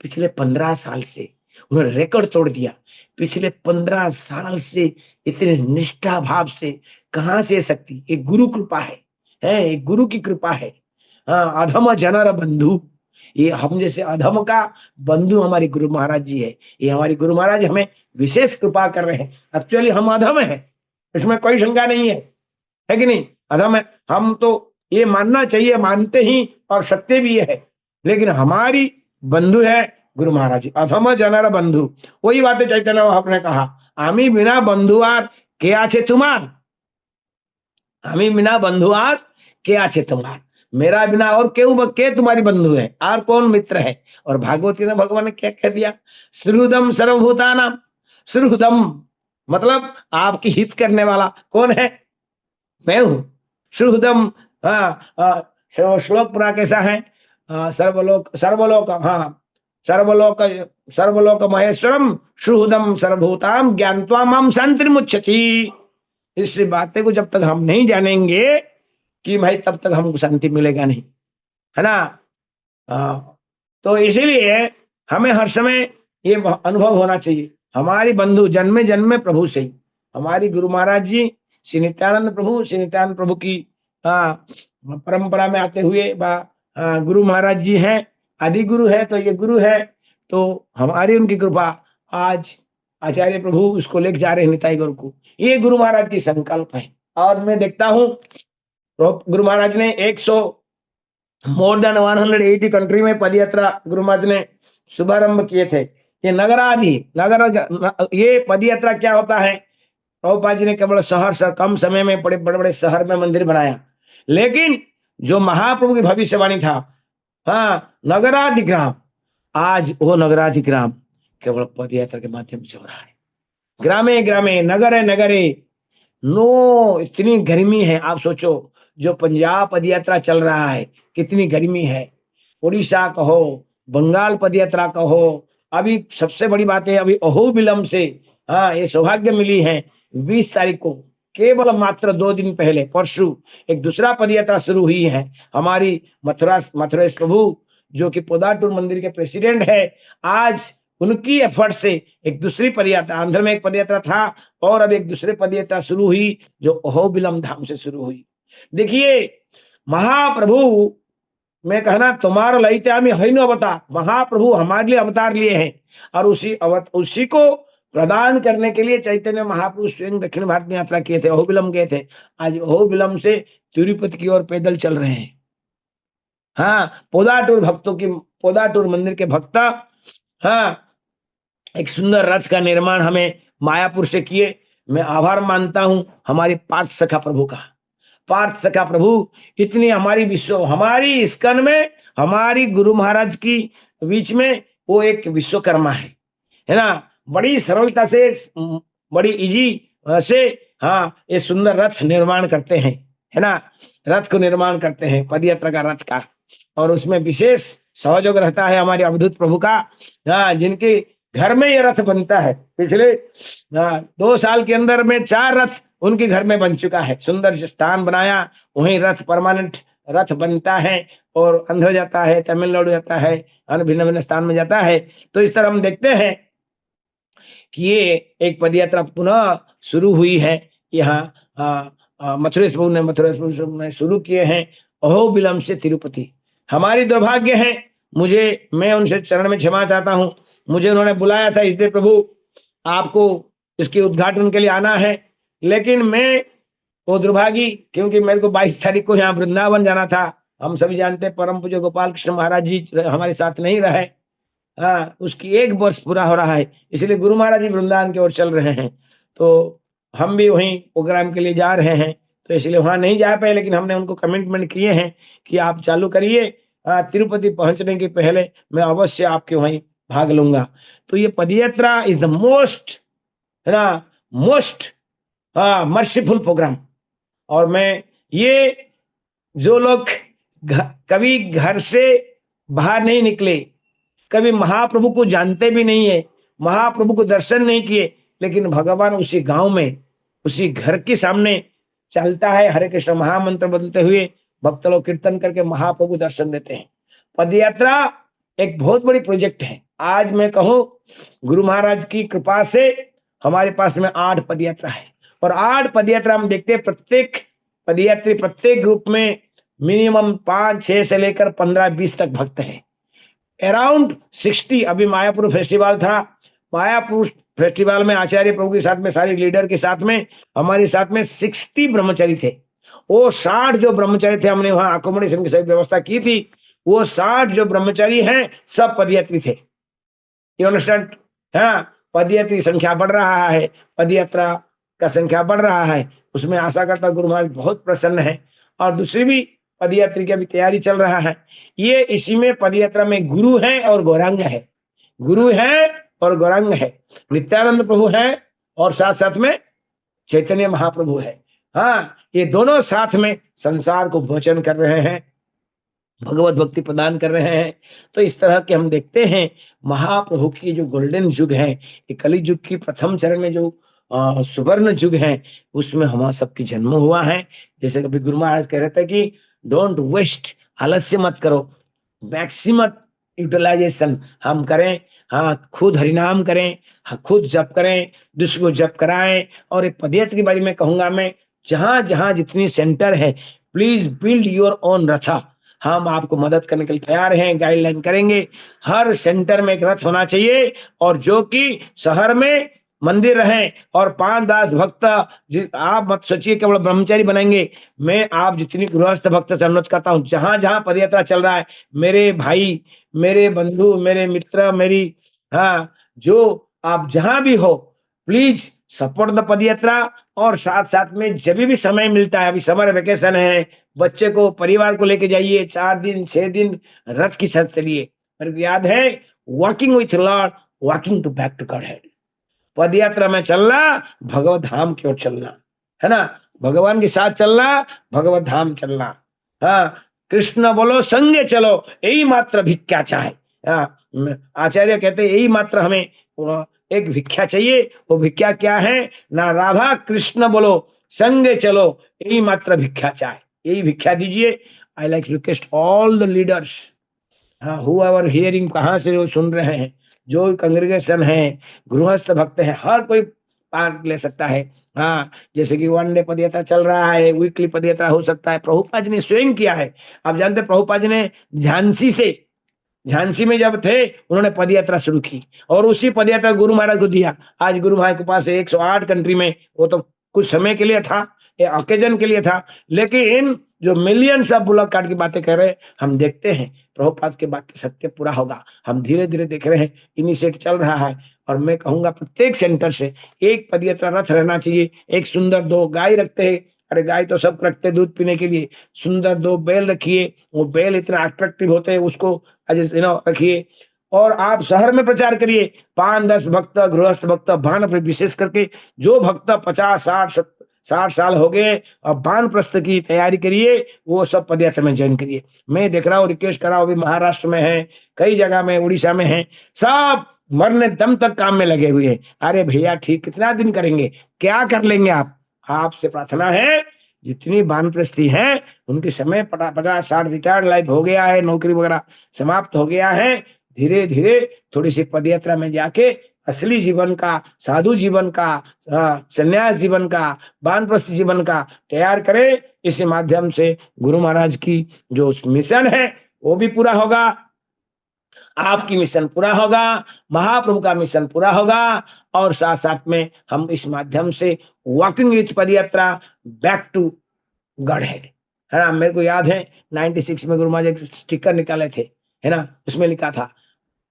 पिछले 15 साल से उन्होंने रिकॉर्ड तोड़ दिया। पिछले 15 साल से इतने निष्ठा भाव से कहां से शक्ति, एक गुरु कृपा है, एक गुरु की कृपा है। अधम जनर बंधु, ये हम जैसे अधम का बंधु हमारे गुरु महाराज जी है। ये हमारे गुरु महाराज हमें विशेष कृपा कर रहे हैं। एक्चुअली हम अधम है, इसमें कोई शंका नहीं है कि नहीं, अधम है हम, तो ये मानना चाहिए, मानते ही और सत्य भी है। लेकिन हमारी बंधु है गुरु महाराज जी, अधम जनर बंधु। वही बातें चैतन्य आपने कहा, आमी बिना बंधु आर के आछे तुम्हार, आमी बिना बंधु आर के आछे तुम्हार। मेरा बिना और के तुम्हारी बंधु है, और कौन मित्र है। और भागवती ने भगवान ने क्या कह दिया, सुहृदम सर्वभूतानाम। सुहृदम मतलब आपकी हित करने वाला कौन है, मैं हूं। सुहृदम, हाँ, श्लोक पूरा कैसा है, सर्वलोक सर्वलोक, हाँ, सर्वलोक सर्वलोक महेश्वरम सुहृदम सर्वभूताम ज्ञात्वा माम शांतिर्मुच्यति। इस बातें को जब तक हम नहीं जानेंगे कि भाई, तब तक हमको शांति मिलेगा नहीं, है ना। तो इसीलिए हमें हर समय ये अनुभव होना चाहिए, हमारी बंधु जन्मे जन्मे प्रभु से ही, हमारी गुरु महाराज जी श्री नित्यानंद प्रभु की परंपरा में आते हुए गुरु महाराज जी हैं, आदि गुरु है, तो ये गुरु है, तो हमारी उनकी कृपा। आज आचार्य प्रभु उसको लेके जा रहे हैं निताई गौर को, ये गुरु महाराज की संकल्प है। और मैं देखता हूँ गुरु महाराज ने 100 मोर देन 180 कंट्री में पदयात्रा गुरु महाराज ने शुभारंभ किए थे। ये ये पदयात्रा क्या होता है, प्रभुपाद जी ने केवल शहर कम समय में बड़े बड़े शहर में मंदिर बनाया, लेकिन जो महाप्रभु की भविष्यवाणी था, नगराधिग्राम, आज वो नगराधिग्राम केवल पदयात्रा के माध्यम से हो रहा है। ग्रामे ग्रामे, नगरे नगरे, नो इतनी गर्मी है, आप सोचो जो पंजाब पदयात्रा चल रहा है कितनी गर्मी है, उड़ीसा कहो, बंगाल पदयात्रा कहो, अभी सबसे बड़ी बात है अभी अहोबिलम से ये सौभाग्य मिली है 20 तारीख को, केवल मात्र 2 दिन पहले परसों एक दूसरा पदयात्रा शुरू हुई है। हमारी मथुरेश प्रभु जो कि पोदाटूर मंदिर के प्रेसिडेंट है, आज उनकी एफर्ट से एक दूसरी पदयात्रा, आंध्र में एक पदयात्रा था और अब एक दूसरे पदयात्रा शुरू हुई जो अहोबिलम धाम से शुरू हुई। देखिए महाप्रभु, मैं कहना तुम्हारा लइत्या में है न अवतार, महाप्रभु हमारे लिए अवतार लिए हैं, और उसी को प्रदान करने के लिए चैतन्य महाप्रभु स्वयं दक्षिण भारत में यात्रा किए थे, अहोबिलम गए थे। आज अहोबिलम से तिरुपति की ओर पैदल चल रहे हैं। पोदाटूर मंदिर के भक्त एक सुंदर रथ का निर्माण हमें मायापुर से किए। मैं आभार मानता हूं हमारे पार्थ सखा प्रभु का। पार्थ सखा प्रभु इतनी हमारी इस्कन में, हमारी गुरु महाराज की बीच में वो एक विश्वकर्मा है ना, बड़ी सरलता से, बड़ी इजी से ये सुंदर रथ निर्माण करते हैं, है ना, रथ को निर्माण करते हैं, पदयात्रा का रथ का, और उसमें विशेष सहयोग रहता है हमारे अवधूत प्रभु का, जिनके घर में ये रथ बनता है। पिछले 2 साल के अंदर में 4 रथ उनके घर में बन चुका है। सुंदर स्थान बनाया, वहीं रथ परमानेंट रथ बनता है और आंध्र जाता है, तमिलनाडु जाता है, अन्य भिन्न भिन्न स्थान में जाता है। तो इस तरह हम देखते हैं कि ये एक पदयात्रा पुनः शुरू हुई है यहाँ मथुरेश प्रभु ने शुरू किए हैं अहोबिलम से तिरुपति। हमारी दुर्भाग्य है, मैं उनसे चरण में क्षमा चाहता हूँ, मुझे उन्होंने बुलाया था इसलिए प्रभु आपको इसके उद्घाटन के लिए आना है, लेकिन मैं वो दुर्भागी, क्योंकि मेरे को 22 तारीख को यहाँ वृंदावन जाना था। हम सभी जानते हैं परम पूज्य गोपाल कृष्ण महाराज जी हमारे साथ नहीं रहे, उसकी 1 वर्ष पूरा हो रहा है, इसलिए गुरु महाराज जी वृंदावन की ओर चल रहे हैं, तो हम भी वहीं प्रोग्राम के लिए जा रहे हैं, तो इसलिए वहां नहीं जा पाए, लेकिन हमने उनको कमिटमेंट किए हैं कि आप चालू करिए, तिरुपति पहुंचने के पहले मैं अवश्य आपके वहीं भाग लूंगा। तो ये padyatra is the most merciful program. और मैं ये जो लोग कभी घर से बाहर नहीं निकले, कभी महाप्रभु को जानते भी नहीं है, महाप्रभु को दर्शन नहीं किए, लेकिन भगवान उसी गांव में, उसी घर के सामने चलता है, हरे कृष्ण महामंत्र बदलते हुए भक्त लोग कीर्तन करके महाप्रभु दर्शन देते हैं। पदयात्रा एक बहुत बड़ी प्रोजेक्ट है। आज मैं कहूं गुरु महाराज की कृपा से हमारे पास में 8 पदयात्रा है, और 8 पदयात्रा हम देखते हैं, प्रत्येक पदयात्री प्रत्येक ग्रुप में मिनिमम 5-6 से लेकर 15-20 तक भक्त हैं, अराउंड 60। अभी मायापुर फेस्टिवल था, मायापुर फेस्टिवल में आचार्य प्रभु के साथ में, सारे लीडर के साथ में, हमारे साथ में 60 ब्रह्मचारी थे। वो 60 जो ब्रह्मचारी थे, हमने वहां अकोमोडेशन की सभी व्यवस्था की थी, वो 60 जो ब्रह्मचारी हैं सब पदयात्री थे। You understand? पदयात्री संख्या बढ़ रहा है, पदयात्रा का संख्या बढ़ रहा है, उसमें आशा करता गुरु महाराज बहुत प्रसन्न है। और दूसरी भी पदयात्रा की अभी तैयारी चल रहा है। ये इसी में पदयात्रा में गुरु है और गौरांग है, गुरु है और गौरांग है, नित्यानंद प्रभु है और साथ साथ में चैतन्य महाप्रभु है। हाँ, ये दोनों साथ में संसार को भोजन कर रहे हैं, भगवत भक्ति प्रदान कर रहे हैं। तो इस तरह के हम देखते हैं महाप्रभु की जो गोल्डन युग है, ये कलि युग की प्रथम चरण में जो सुवर्ण युग है, उसमें हमारा सबकी जन्म हुआ है। जैसे कभी गुरु महाराज कह रहे थे कि डोंट वेस्ट, आलस्य मत करो, मैक्सिमम यूटिलाइजेशन हम करें। हाँ, खुद हरिनाम करें, हाँ, खुद जप करें, दूसरे को जप कराएं। और एक पदयात्रा के बारे में कहूंगा मैं, जहां जहां जितनी सेंटर है, प्लीज बिल्ड योर ओन रथा। हम आपको मदद करने के लिए तैयार हैं, गाइडलाइन करेंगे। हर सेंटर में एक रथ होना चाहिए, और जो कि शहर में मंदिर रहे और 5-10 भक्त। आप मत सोचिए केवल ब्रह्मचारी बनाएंगे। मैं आप जितनी गृहस्थ भक्त से अनुरोध करता हूँ, जहां जहां पदयात्रा चल रहा है, मेरे भाई, मेरे बंधु, मेरे मित्र, मेरी, हाँ, जो आप जहां भी हो, प्लीज सपोर्ट द पदयात्रा। और साथ साथ में जब भी समय मिलता है, अभी समर वेकेशन है, बच्चे को, परिवार को लेके जाइए, 4 दिन 6 दिन रथ की साथ चलिए। मेरे को याद है, walking with lord, walking to back to God head. पद यात्रा में चलना, भगवत धाम की ओर चलना, है ना, भगवान के साथ चलना, भगवत धाम चलना। हाँ, कृष्ण बोलो संगे चलो, यही मात्र भिक्षा चाहे। हाँ, आचार्य कहते हैं यही मात्र हमें एक भिक्षा चाहिए। वो भिक्षा क्या है? ना राधा कृष्ण बोलो संगे चलो, यही मात्र भिक्षा चाहे, यही भिक्षा दीजिए। I like request all the leaders, हाँ, हूएवर हियरिंग, कहाँ से जो सुन रहे हैं, जो कांग्रेगेशन है, गृहस्थ भक्त है, हर कोई पार्ट ले सकता है। हाँ, जैसे कि 1 डे पदयात्रा चल रहा है, वीकली पदयात्रा हो सकता है। प्रभुपाद जी ने स्वयं किया है। आप जानते हैं, प्रभुपाद जी ने झांसी में जब थे, उन्होंने पदयात्रा शुरू की और उसी पदयात्रा गुरु महाराज को दिया। आज गुरु महाराज के पास 108 कंट्री में, वो तो कुछ समय के लिए था, ओकेजन के लिए था, लेकिन जो मिलियंस ऑफ बुलक कार्ड की बातें कह रहे हैं, हम देखते हैं प्रभुपाद के वाक्य सत्य पूरा होगा। हम धीरे धीरे देख रहे हैं, इनिशिएट चल रहा है। और मैं कहूंगा प्रत्येक सेंटर से एक पदयात्रा रथ रहना चाहिए। एक सुंदर 2 गाय रखते हैं, अरे गाय तो सब रखते दूध पीने के लिए, सुंदर 2 बैल रखिए, वो बैल इतना अट्रैक्टिव होते हैं, उसको रखिए। और आप शहर में प्रचार करिए, 5-10 भक्त, गृहस्थ भक्त, भान, विशेष करके जो भक्त 50-60 साल हो गए और बान प्रस्थ की तैयारी करिए, वो सब पदयात्रा में ज्वाइन करिए। मैं देख रहा हूँ, रिक्वेस्ट कर रहा हूँ, अभी महाराष्ट्र में है, कई जगह में, उड़ीसा में है, सब मरने दम तक काम में लगे हुए हैं। अरे भैया ठीक, कितना दिन करेंगे, क्या कर लेंगे आप? आपसे प्रार्थना है, जितनी बानप्रस्थी है उनके समय 50-60 रिटायर्ड लाइफ हो गया है, नौकरी वगैरह समाप्त हो गया है, धीरे धीरे थोड़ी सी पदयात्रा में जाके असली जीवन का, साधु जीवन का, संन्यास जीवन का, वानप्रस्थ जीवन का तैयार करें। इस माध्यम से गुरु महाराज की जो मिशन है वो भी पूरा होगा, आपकी मिशन पूरा होगा, महाप्रभु का मिशन पूरा होगा। और साथ साथ में हम इस माध्यम से वॉकिंग विथ पदयात्रा बैक टू गॉड हेड, है ना। मेरे को याद है 96 में गुरु महाराज एक स्टिकर निकाले थे, है ना, उसमें लिखा था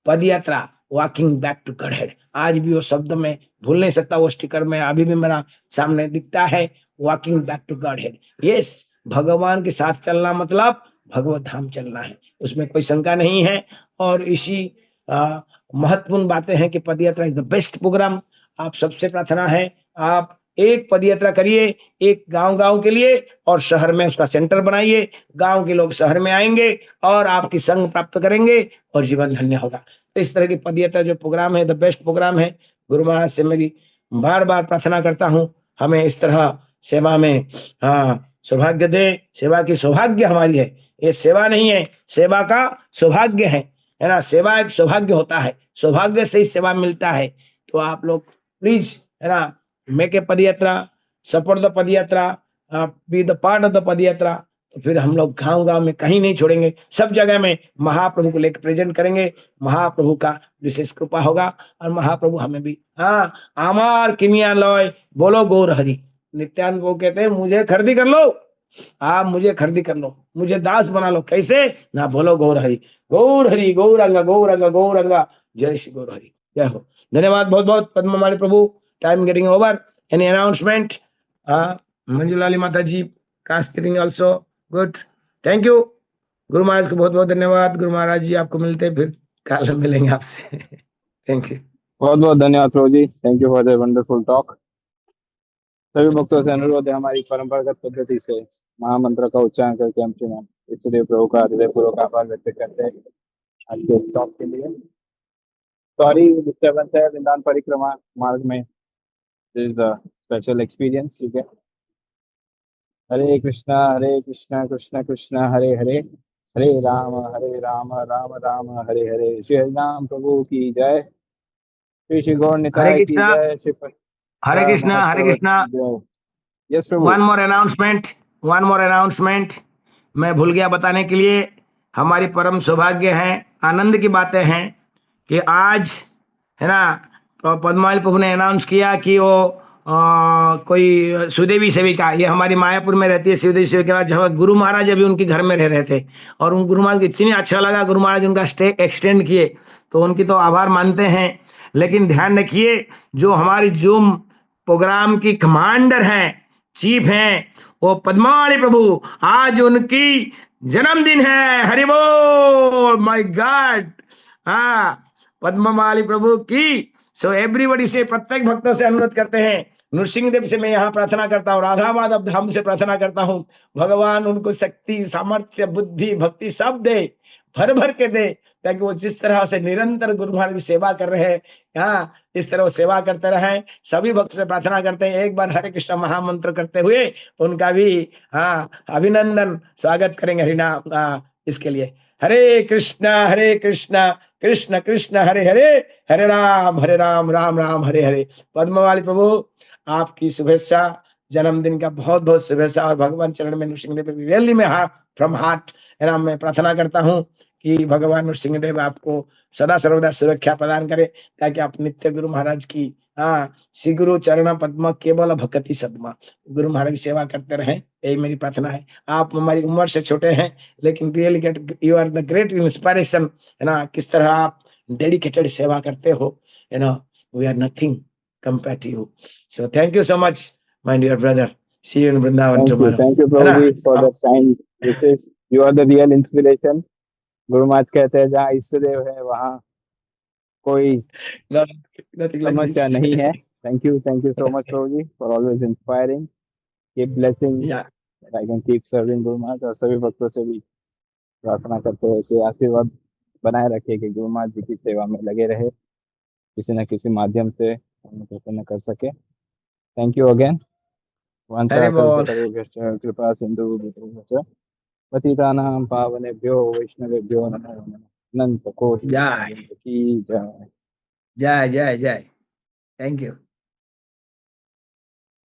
padyatra walking back to God head. आज भी वो शब्द में भूल नहीं सकता, वो स्टिकर में अभी भी मेरा सामने दिखता है, walking back to God head. Yes, भगवान के साथ चलना मतलब भगवत धाम चलना है, उसमें कोई शंका नहीं है। और इसी महत्वपूर्ण बातें हैं कि पदयात्रा इज द बेस्ट प्रोग्राम। आप सबसे प्रार्थना है, आप एक पदयात्रा करिए, एक गांव के लिए, और शहर में उसका सेंटर बनाइए। गांव के लोग शहर में आएंगे और आपकी संग प्राप्त करेंगे और जीवन धन्य होगा। तो इस तरह की पदयात्रा जो प्रोग्राम है, द बेस्ट प्रोग्राम है। गुरु महाराज से मेरी बार बार प्रार्थना करता हूँ, हमें इस तरह सेवा में सौभाग्य दे। सेवा की सौभाग्य हमारी है, ये सेवा नहीं है, सेवा का सौभाग्य है ना। सेवा एक सौभाग्य होता है, सौभाग्य से ही सेवा मिलता है। तो आप लोग प्लीज, है ना, make a padyatra, support the padyatra, be the part of the padyatra. तो फिर हम लोग गांव में कहीं नहीं छोड़ेंगे, सब जगह में महाप्रभु को लेकर प्रेजेंट करेंगे। महाप्रभु का विशेष कृपा होगा और महाप्रभु हमें भी, हाँ, आमार किमिया लॉय बोलो गौर हरि। नित्यानंद वो कहते हैं, मुझे खरीदी कर लो, आप मुझे खरीदी कर लो, मुझे दास बना लो। कैसे ना? बोलो गौर हरि, गौर हरि, गौरंगा गौरंगा गौरंगा, जय श्री गौर हरि, जय हो। धन्यवाद बहुत बहुत पद्ममाली प्रभु। Time getting over, any announcement? Manjulali माता ji translating also good. Thank you Guru Maharaj को बहुत बहुत धन्यवाद। गुरु महाराज जी आपको मिलते फिर कल मिलेंगे आपसे। Thank you. बहुत बहुत धन्यवाद प्रभु जी, thank you for the wonderful talk. सभी भक्तों से अनुरोध है, हमारी परंपरागत पद्धति से महामंत्र का उच्चारण करके हम श्रीमान इष्टदेव प्रभु का हृदयपूर्वक आभार व्यक्त करते हैं आज के टॉक के लिए। सॉरी डिस्टर्बेंस है वृंदावन परिक्रमा मार्ग में, this is the special experience, ठीक है। हरे कृष्णा कृष्ण कृष्ण हरे हरे, हरे राम राम राम हरे हरे। श्री हरिनाम प्रभु की जय, श्री गौर हरे निताय की कृष्णा जय, श्री हरे कृष्णा हरे महत्व कृष्णा। की जय। यस प्रभु। वन मोर अनाउंसमेंट मैं भूल गया बताने के लिए। हमारी परम सौभाग्य है, आनंद की बातें हैं कि आज है ना पद्मावली प्रभु ने अनाउंस किया कि वो कोई सुदेवी सेविका, ये हमारी मायापुर में रहती है सुदेवी सेविका, जब गुरु महाराज अभी उनके घर में रह रहे थे और उन गुरु महाराज को इतनी अच्छा लगा, गुरु महाराज उनका स्टे एक्सटेंड किए, तो उनकी तो आभार मानते हैं। लेकिन ध्यान रखिए, जो हमारी जूम प्रोग्राम की कमांडर हैं, चीफ हैं, वो पद्मावली प्रभु, आज उनकी जन्मदिन है। हरि बोल, माय गॉड। हाँ, पद्मावली प्रभु की। सो एवरीबॉडी से, प्रत्येक भक्तों से अनुरोध करते हैं, नृसिंह देव से मैं यहाँ प्रार्थना करता हूँ, राधा माधव धाम से प्रार्थना करता हूँ, भगवान उनको शक्ति, सामर्थ्य, बुद्धि, भक्ति सब दे, भर भर के दे, ताकि वो जिस तरह से निरंतर गुरु महाराज की सेवा कर रहे हैं, हाँ, इस तरह वो सेवा करते रहे। सभी भक्त से प्रार्थना करते हैं, एक बार हरे कृष्ण महामंत्र करते हुए उनका भी हाँ अभिनंदन स्वागत करेंगे हरिनाम इसके लिए। हरे कृष्णा कृष्ण कृष्ण हरे हरे, हरे राम राम राम हरे हरे। पद्मवाली प्रभु आपकी शुभेच्छा, जन्मदिन का बहुत बहुत शुभेच्छा, और भगवान चरण में नृसिंहदेव रियली में फ्रॉम हार्ट है ना मैं प्रार्थना करता हूँ कि भगवान नृसिंहदेव आपको सदा सर्वदा सुरक्षा प्रदान करे, ताकि आप नित्य गुरु महाराज की हाँ श्री गुरु चरण पद्म केवल भक्ति सदमा गुरु महाराज की सेवा करते रहें, यही मेरी प्रार्थना है। आप हमारी उम्र से छोटे हैं, लेकिन really get you are the great inspiration, है ना, किस तरह आप डेडिकेटेड सेवा करते हो, है ना, we are nothing compare to you. So thank you so much my dear brother, see you in Vrindavan tomorrow, thank you है प्रभु ना। जी for the kind wishes, you are the real inspiration. Guru Maharaj कहते हैं जहाँ इष्ट देव है वहाँ कोई Nothing like this. समस्या नहीं है। Thank you so much Prabhu ji for always inspiring, keep blessing, Yeah. I can keep serving Guru Maharaj. और सभी भक्तों से भी प्रार्थना करते हैं ऐसे आशीर्वाद बनाए रखे कि गुरु महाराज जी की सेवा में लगे रहे, किसी न किसी माध्यम से हमें प्रसन्न कर सके। Thank you again. हरि बोल। कृपा सिंधु पतितानां पावनेभ्यो वैष्णवेभ्यो नमो नमः। अनंत कोटि जय की जय। जय जय जय। Thank you.